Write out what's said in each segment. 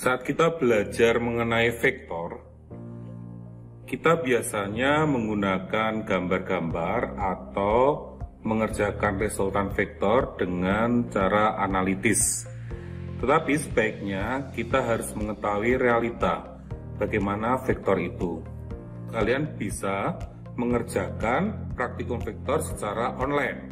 Saat kita belajar mengenai vektor, kita biasanya menggunakan gambar-gambar atau mengerjakan resultan vektor dengan cara analitis. Tetapi sebaiknya kita harus mengetahui realita bagaimana vektor itu. Kalian bisa mengerjakan praktikum vektor secara online.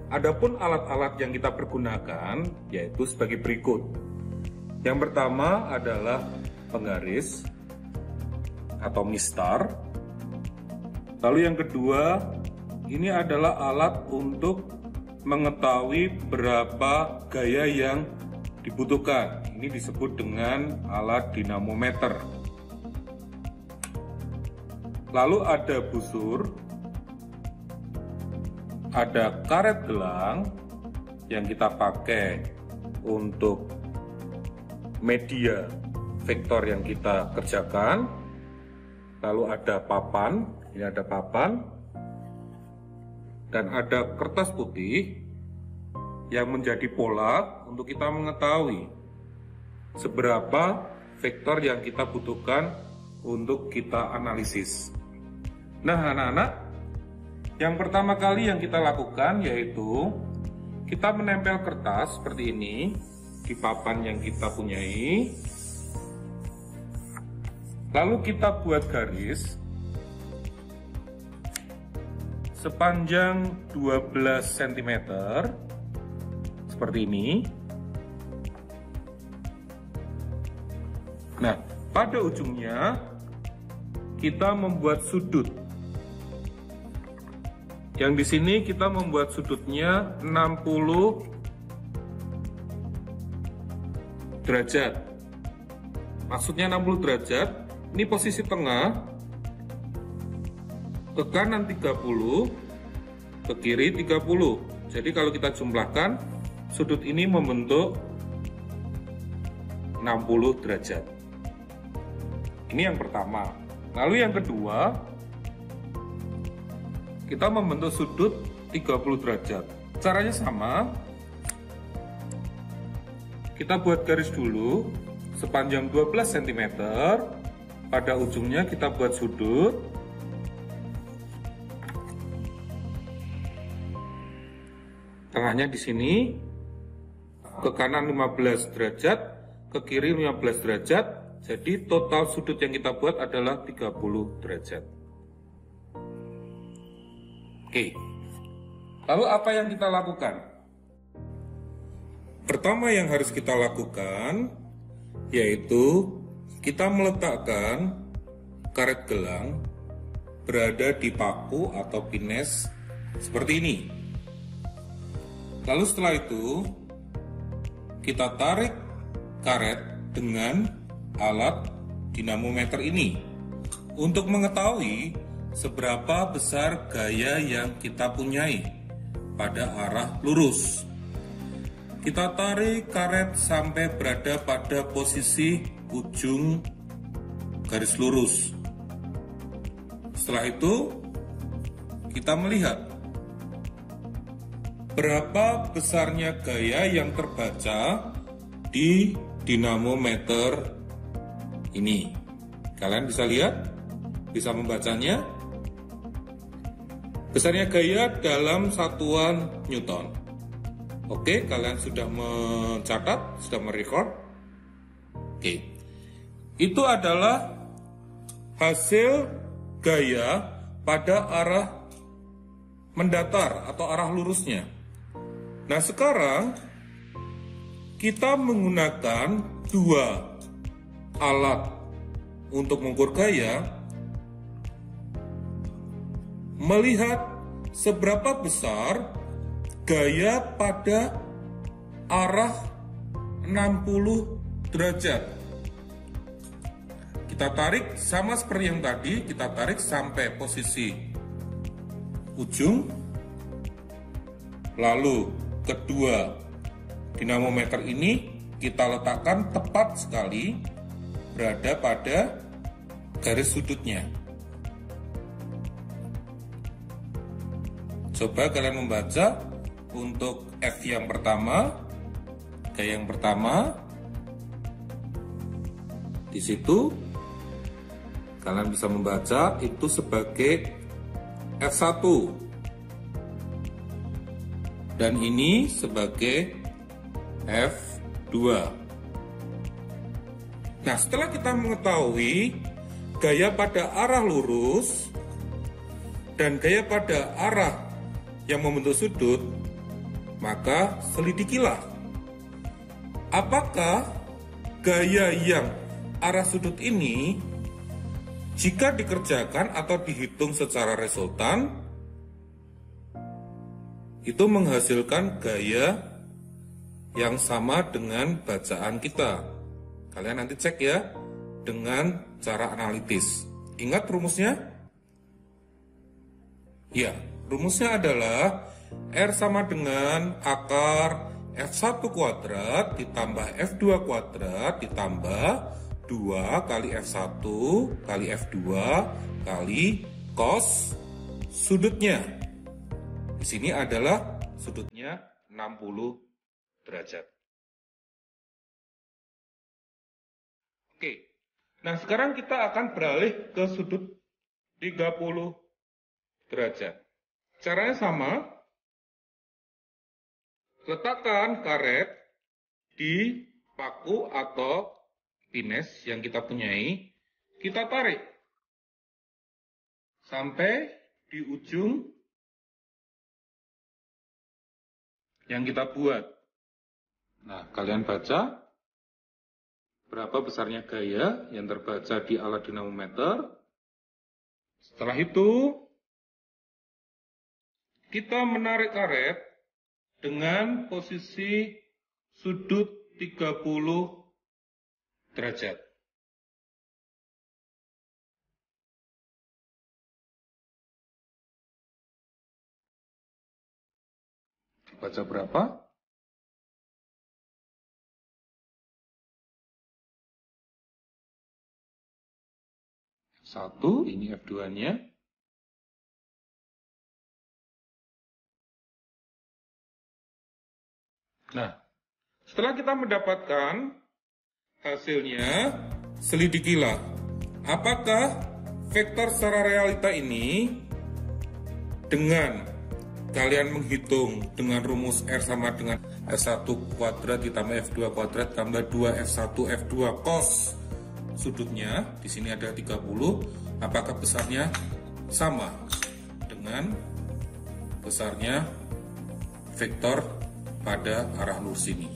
Adapun alat-alat yang kita pergunakan yaitu sebagai berikut. Yang pertama adalah penggaris atau mistar. Lalu yang kedua, ini adalah alat untuk mengetahui berapa gaya yang dibutuhkan. Ini disebut dengan alat dinamometer. Lalu ada busur, ada karet gelang yang kita pakai untuk media vektor yang kita kerjakan. Lalu ada papan, ini ada papan, dan ada kertas putih yang menjadi pola untuk kita mengetahui seberapa vektor yang kita butuhkan untuk kita analisis. Nah anak-anak, yang pertama kali yang kita lakukan yaitu kita menempel kertas seperti ini di papan yang kita punyai. Lalu kita buat garis sepanjang 12 cm seperti ini. Nah, pada ujungnya kita membuat sudut. Yang di sini kita membuat sudutnya 60 derajat. Maksudnya 60 derajat, ini posisi tengah, ke kanan 30, ke kiri 30. Jadi kalau kita jumlahkan, sudut ini membentuk 60 derajat. Ini yang pertama. Lalu yang kedua, kita membentuk sudut 30 derajat. Caranya sama. Kita buat garis dulu sepanjang 12 cm. Pada ujungnya kita buat sudut. Tengahnya di sini. Ke kanan 15 derajat, ke kiri 15 derajat. Jadi total sudut yang kita buat adalah 30 derajat. Oke. Lalu apa yang kita lakukan? Pertama yang harus kita lakukan yaitu kita meletakkan karet gelang berada di paku atau pines seperti ini. Lalu setelah itu kita tarik karet dengan alat dinamometer ini untuk mengetahui seberapa besar gaya yang kita punyai pada arah lurus. Kita tarik karet sampai berada pada posisi ujung garis lurus. Setelah itu, kita melihat berapa besarnya gaya yang terbaca di dinamometer ini. Kalian bisa lihat, bisa membacanya. Besarnya gaya dalam satuan Newton. Oke, kalian sudah mencatat, sudah merecord. Oke, itu adalah hasil gaya pada arah mendatar atau arah lurusnya. Nah, sekarang kita menggunakan dua alat untuk mengukur gaya, melihat seberapa besar gaya pada arah 60 derajat. Kita tarik sama seperti yang tadi, kita tarik sampai posisi ujung. Lalu kedua dinamometer ini kita letakkan tepat sekali berada pada garis sudutnya. Coba kalian membaca untuk F yang pertama, gaya yang pertama, Di situ kalian bisa membaca itu sebagai F1 dan ini sebagai F2. Nah, setelah kita mengetahui gaya pada arah lurus dan gaya pada arah yang membentuk sudut, maka selidikilah apakah gaya yang arah sudut ini jika dikerjakan atau dihitung secara resultan itu menghasilkan gaya yang sama dengan bacaan kita. Kalian nanti cek ya dengan cara analitis. Ingat rumusnya? Ya, rumusnya adalah R sama dengan akar F1 kuadrat ditambah F2 kuadrat ditambah 2 kali F1 kali F2 kali cos sudutnya. Di sini adalah sudutnya 60 derajat. Oke, nah sekarang kita akan beralih ke sudut 30 derajat. Caranya sama, letakkan karet di paku atau pines yang kita punyai, kita tarik sampai di ujung yang kita buat. Nah, kalian baca berapa besarnya gaya yang terbaca di alat dinamometer. Setelah itu, kita menarik karet dengan posisi sudut 30 derajat. Baca berapa? Satu, ini F2-nya. Nah, setelah kita mendapatkan hasilnya, selidikilah apakah vektor secara realita ini dengan kalian menghitung dengan rumus R sama dengan F1 kuadrat ditambah F2 kuadrat tambah 2 F1 F2 cos sudutnya, di sini ada 30, apakah besarnya sama dengan besarnya vektor pada arah lurus ini.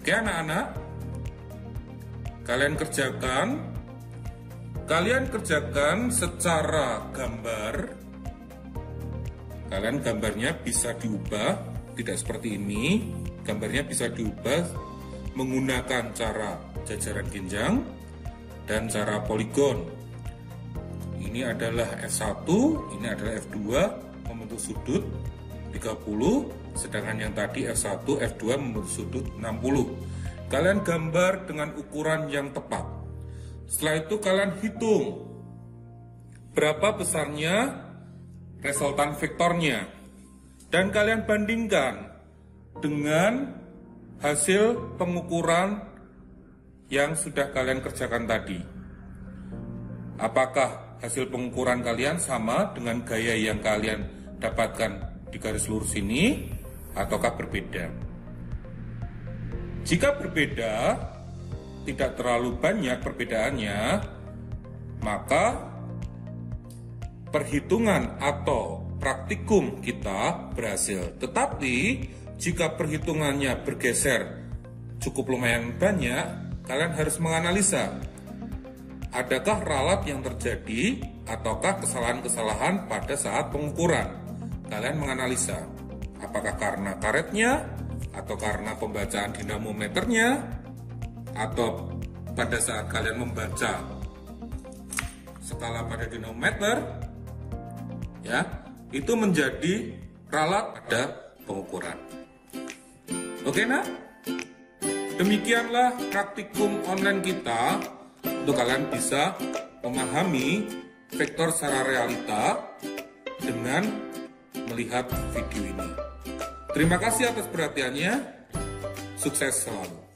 Oke anak-anak, kalian kerjakan secara gambar. Kalian gambarnya bisa diubah, tidak seperti ini. Gambarnya bisa diubah menggunakan cara jajaran genjang dan cara poligon. Ini adalah F1, ini adalah F2 membentuk sudut 30, sedangkan yang tadi F1, F2 membentuk sudut 60. Kalian gambar dengan ukuran yang tepat. Setelah itu kalian hitung berapa besarnya resultan vektornya, dan kalian bandingkan dengan hasil pengukuran yang sudah kalian kerjakan tadi. Apakah hasil pengukuran kalian sama dengan gaya yang kalian dapatkan di garis lurus ini, ataukah berbeda? Jika berbeda, tidak terlalu banyak perbedaannya, maka perhitungan atau praktikum kita berhasil. Tetapi jika perhitungannya bergeser cukup lumayan banyak, kalian harus menganalisa adakah ralat yang terjadi ataukah kesalahan-kesalahan pada saat pengukuran. Kalian menganalisa apakah karena karetnya atau karena pembacaan dinamometernya, atau pada saat kalian membaca skala pada dinamometer, ya, itu menjadi ralat pada pengukuran. Oke nak? Demikianlah praktikum online kita untuk kalian bisa memahami vektor secara realita dengan melihat video ini. Terima kasih atas perhatiannya. Sukses selalu.